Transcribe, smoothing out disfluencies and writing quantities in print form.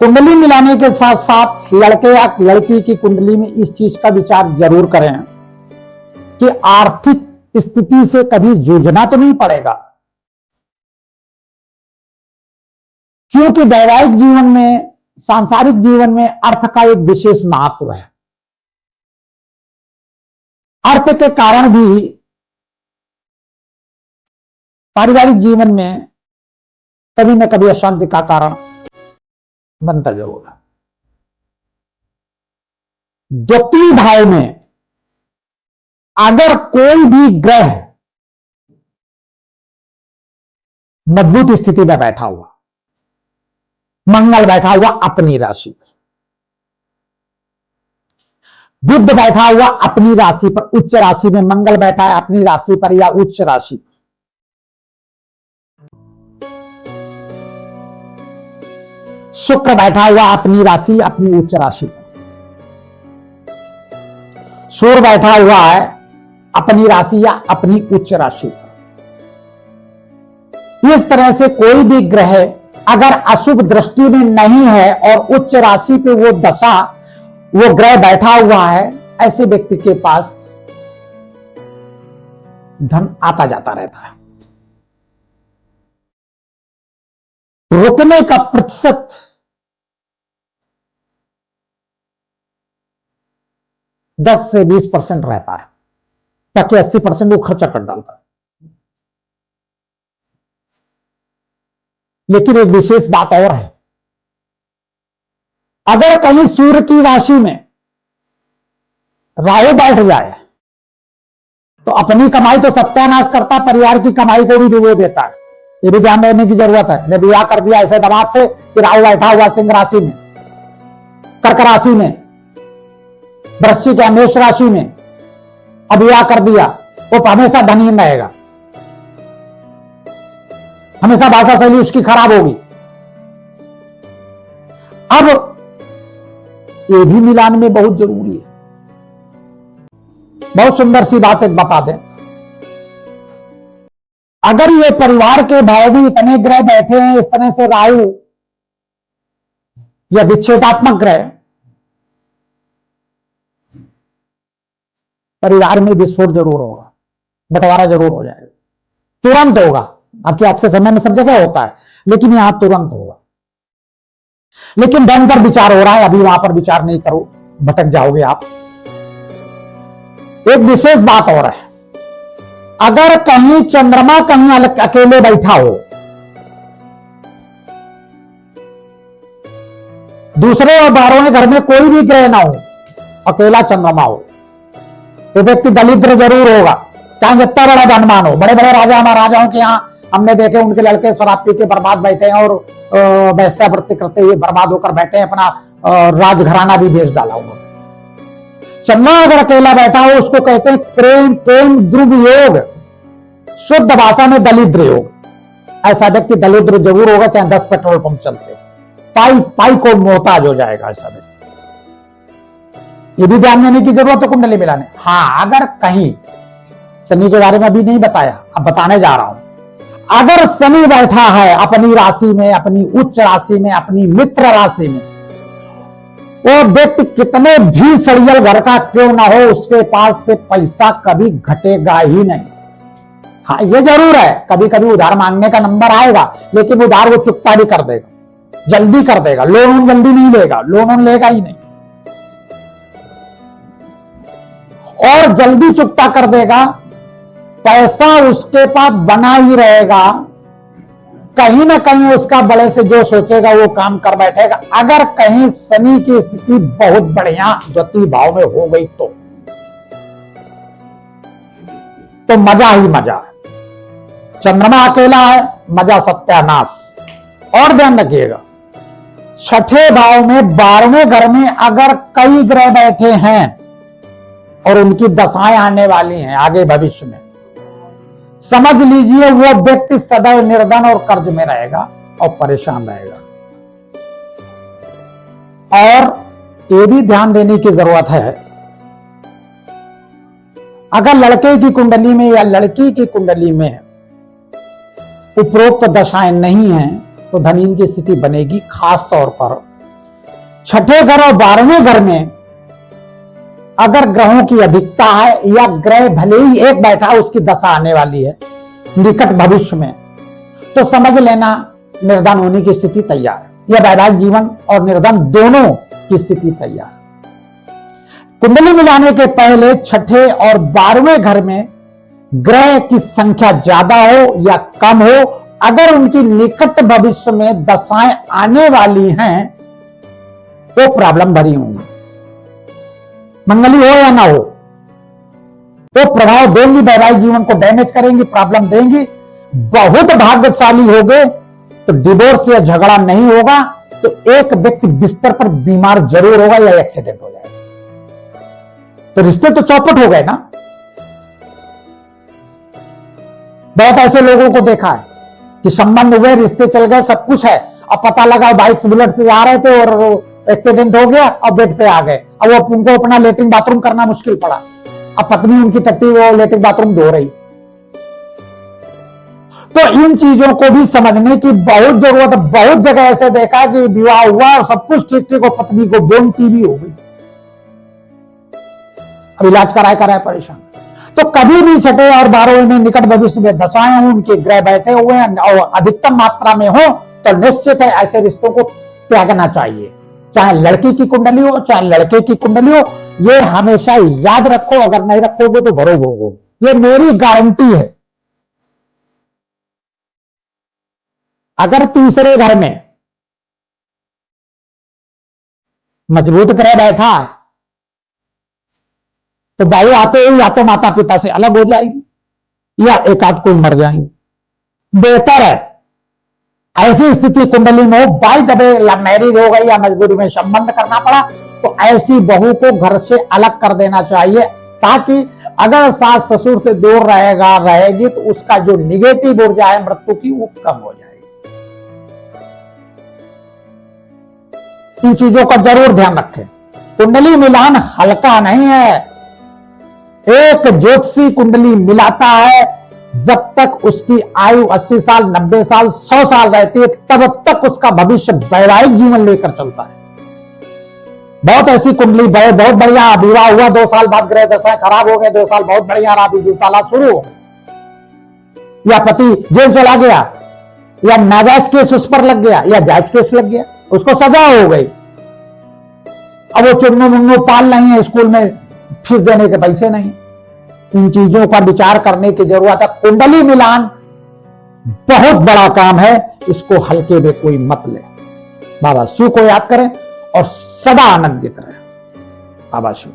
कुंडली मिलाने के साथ साथ लड़के या लड़की की कुंडली में इस चीज का विचार जरूर करें कि आर्थिक स्थिति से कभी जूझना तो नहीं पड़ेगा, क्योंकि वैवाहिक जीवन में, सांसारिक जीवन में अर्थ का एक विशेष महत्व है। अर्थ के कारण भी पारिवारिक जीवन में कभी न कभी अशांति का कारण बनता जरूर है। द्वितीय भाव में अगर कोई भी ग्रह मजबूत स्थिति में बैठा हुआ, मंगल बैठा हुआ अपनी राशि पर, बुध बैठा हुआ अपनी राशि पर, उच्च राशि में मंगल बैठा है अपनी राशि पर या उच्च राशि पर, शुक्र बैठा हुआ अपनी राशि अपनी उच्च राशि पर, सूर्य बैठा हुआ है अपनी राशि या अपनी उच्च राशि पर, इस तरह से कोई भी ग्रह अगर अशुभ दृष्टि में नहीं है और उच्च राशि पे वो दशा, वो ग्रह बैठा हुआ है, ऐसे व्यक्ति के पास धन आता जाता रहता है। रुकने का प्रतिशत 10 से 20% रहता है, ताकि 80% वो खर्चा कर डालता है। लेकिन एक विशेष बात और है, अगर कहीं सूर्य की राशि में राहु बैठ जाए तो अपनी कमाई तो सत्यानाश करता, परिवार की कमाई को भी डुबो देता है। ये भी ध्यान देने की जरूरत है। ने विवाह कर दिया ऐसे दबाव से कि राहु बैठा हुआ सिंह राशि में, कर्क राशि में, वृश्चिक या मेष राशि में, अब विवाह कर दिया, वो हमेशा धनहीन रहेगा, हमेशा भाषा शैली उसकी खराब होगी। अब ये भी मिलान में बहुत जरूरी है। बहुत सुंदर सी बात एक बता दें, अगर ये परिवार के भाव भी इतने ग्रह बैठे हैं इस तरह से, राहु या विच्छेदात्मक ग्रह, परिवार में विस्फोट जरूर होगा, बंटवारा जरूर हो जाएगा, तुरंत होगा। आपके आज के समय में सब जगह होता है, लेकिन यहां तुरंत होगा। लेकिन धन पर विचार हो रहा है, अभी वहां पर विचार नहीं करो, भटक जाओगे आप। एक विशेष बात और है, अगर कहीं चंद्रमा कहीं अकेले बैठा हो, दूसरे और 12वें घर में कोई भी ग्रह ना हो, अकेला चंद्रमा हो, तो व्यक्ति दरिद्र जरूर होगा, चाहे जितना बड़ा धनवान हो। बड़े बड़े राजा महाराजाओं के यहाँ हमने देखे, उनके लड़के शराब पी के बर्बाद बैठे हैं और वैश्यावृत्ति करते हुए बर्बाद होकर बैठे हैं, अपना राजघराना भी बेच डाला उन्होंने। चंद्रमा अगर अकेला बैठा हो, उसको कहते हैं प्रेम ध्रुव योग, शुद्ध भाषा में दलिद्र योग। ऐसा व्यक्ति दलिद्र जरूर होगा, चाहे 10 पेट्रोल पंप चलते, पाई को मोहताज हो जाएगा ऐसा व्यक्ति। ये भी ध्यान देने की जरूरत है कुंडली मिलाने। हाँ, अगर कहीं शनि के बारे में अभी नहीं बताया, अब बताने जा रहा हूं। अगर शनि बैठा है अपनी राशि में, अपनी उच्च राशि में, अपनी मित्र राशि में, वो व्यक्ति कितने भी सड़ियल घर का क्यों ना हो, उसके पास से पैसा कभी घटेगा ही नहीं। हाँ, ये जरूर है, कभी कभी उधार मांगने का नंबर आएगा, लेकिन उधार वो चुकता भी कर देगा, जल्दी कर देगा। लोन जल्दी नहीं लेगा, लोन लेगा ही नहीं, और जल्दी चुकता कर देगा। पैसा उसके पास बना ही रहेगा, कहीं ना कहीं उसका बड़े से जो सोचेगा वो काम कर बैठेगा। अगर कहीं शनि की स्थिति बहुत बढ़िया द्वितीय भाव में हो गई तो मजा ही मजा है। चंद्रमा अकेला है, मजा सत्यानाश। और ध्यान रखिएगा, छठे भाव में 12वें घर में अगर कई ग्रह बैठे हैं और उनकी दशाएं आने वाली हैं आगे भविष्य में, समझ लीजिए वो व्यक्ति सदैव निर्धन और कर्ज में रहेगा और परेशान रहेगा। और ये भी ध्यान देने की जरूरत है, अगर लड़के की कुंडली में या लड़की की कुंडली में उपरोक्त दशाएं नहीं हैं तो धनहीन की स्थिति बनेगी। खास तौर पर छठे घर और 12वें घर में अगर ग्रहों की अधिकता है या ग्रह भले ही एक बैठा उसकी दशा आने वाली है निकट भविष्य में, तो समझ लेना निर्धन होने की स्थिति तैयार है, या वैवाहिक जीवन और निर्धन दोनों की स्थिति तैयार। कुंडली मिलाने के पहले छठे और 12वें घर में ग्रह की संख्या ज्यादा हो या कम हो, अगर उनकी निकट भविष्य में दशाएं आने वाली हैं तो प्रॉब्लम भरी होंगी। मंगली हो या ना हो तो प्रभाव देंगी, वैवाहिक जीवन को डैमेज करेंगी, प्रॉब्लम देंगी। बहुत भाग्यशाली हो गए तो डिवोर्स या झगड़ा नहीं होगा, तो एक व्यक्ति बिस्तर पर बीमार जरूर होगा या एक्सीडेंट हो जाएगा, तो रिश्ते तो चौपट हो गए ना। बहुत ऐसे लोगों को देखा है कि संबंध हुए, रिश्ते चल गए, सब कुछ है, अब पता लगा बाइक बुलेट से आ रहे थे और एक्सीडेंट हो गया, अब बेड पे आ गए, अब वो उनको अपना लेटरिन बाथरूम करना मुश्किल पड़ा, अब पत्नी उनकी टट्टी वो लेटरिन बाथरूम धो रही। तो इन चीजों को भी समझने की बहुत जरूरत है। बहुत जगह ऐसे देखा कि विवाह हुआ और सब कुछ ठीक ठीक, पत्नी को बोन टीबी हो गई, अब इलाज कराए परेशान। तो कभी भी छठे और 12वें में निकट भविष्य में दशाएं हों, उनके ग्रह बैठे हुए हैं और अधिकतम मात्रा में हो, तो निश्चित है ऐसे रिश्तों को त्यागना चाहिए, चाहे लड़की की कुंडली हो चाहे लड़के की कुंडली हो। ये हमेशा याद रखो, अगर नहीं रखोगे तो भरोगे हो, ये मेरी गारंटी है। अगर तीसरे घर में मजबूत ग्रह बैठा है तो भाई आते ही या तो माता पिता से अलग हो जाएगी या एक आध कोई मर जाएंगे। बेहतर है ऐसी स्थिति कुंडली में हो, बाई दबे या मैरिज हो गई या मजबूरी में संबंध करना पड़ा, तो ऐसी बहू को घर से अलग कर देना चाहिए, ताकि अगर सास ससुर से दूर रहेगी तो उसका जो निगेटिव ऊर्जा है मृत्यु की वो कम हो जाएगी। इन चीजों का जरूर ध्यान रखें। कुंडली मिलान हल्का नहीं है। एक ज्योतिषी कुंडली मिलाता है, जब तक उसकी आयु 80 साल 90 साल 100 साल रहती है, तब तक उसका भविष्य वैवाहिक जीवन लेकर चलता है। बहुत ऐसी कुंडली बहुत बढ़िया, विवाह हुआ 2 साल बाद ग्रह दशा खराब हो गए, 2 साल बहुत बढ़िया रहा, 2 साल शुरू हो गए, या पति जेल चला गया, या नाजायज केस उस पर लग गया, या जायज केस लग गया, उसको सजा हो गई, अब वो चुन्नू मुन्नू पाल नहीं है, स्कूल में फीस देने के पैसे नहीं। इन चीजों का विचार करने की जरूरत है। कुंडली मिलान बहुत बड़ा काम है, इसको हल्के में कोई मत ले। बाबा शिव को याद करें और सदा आनंदित रहे। बाबा शिव।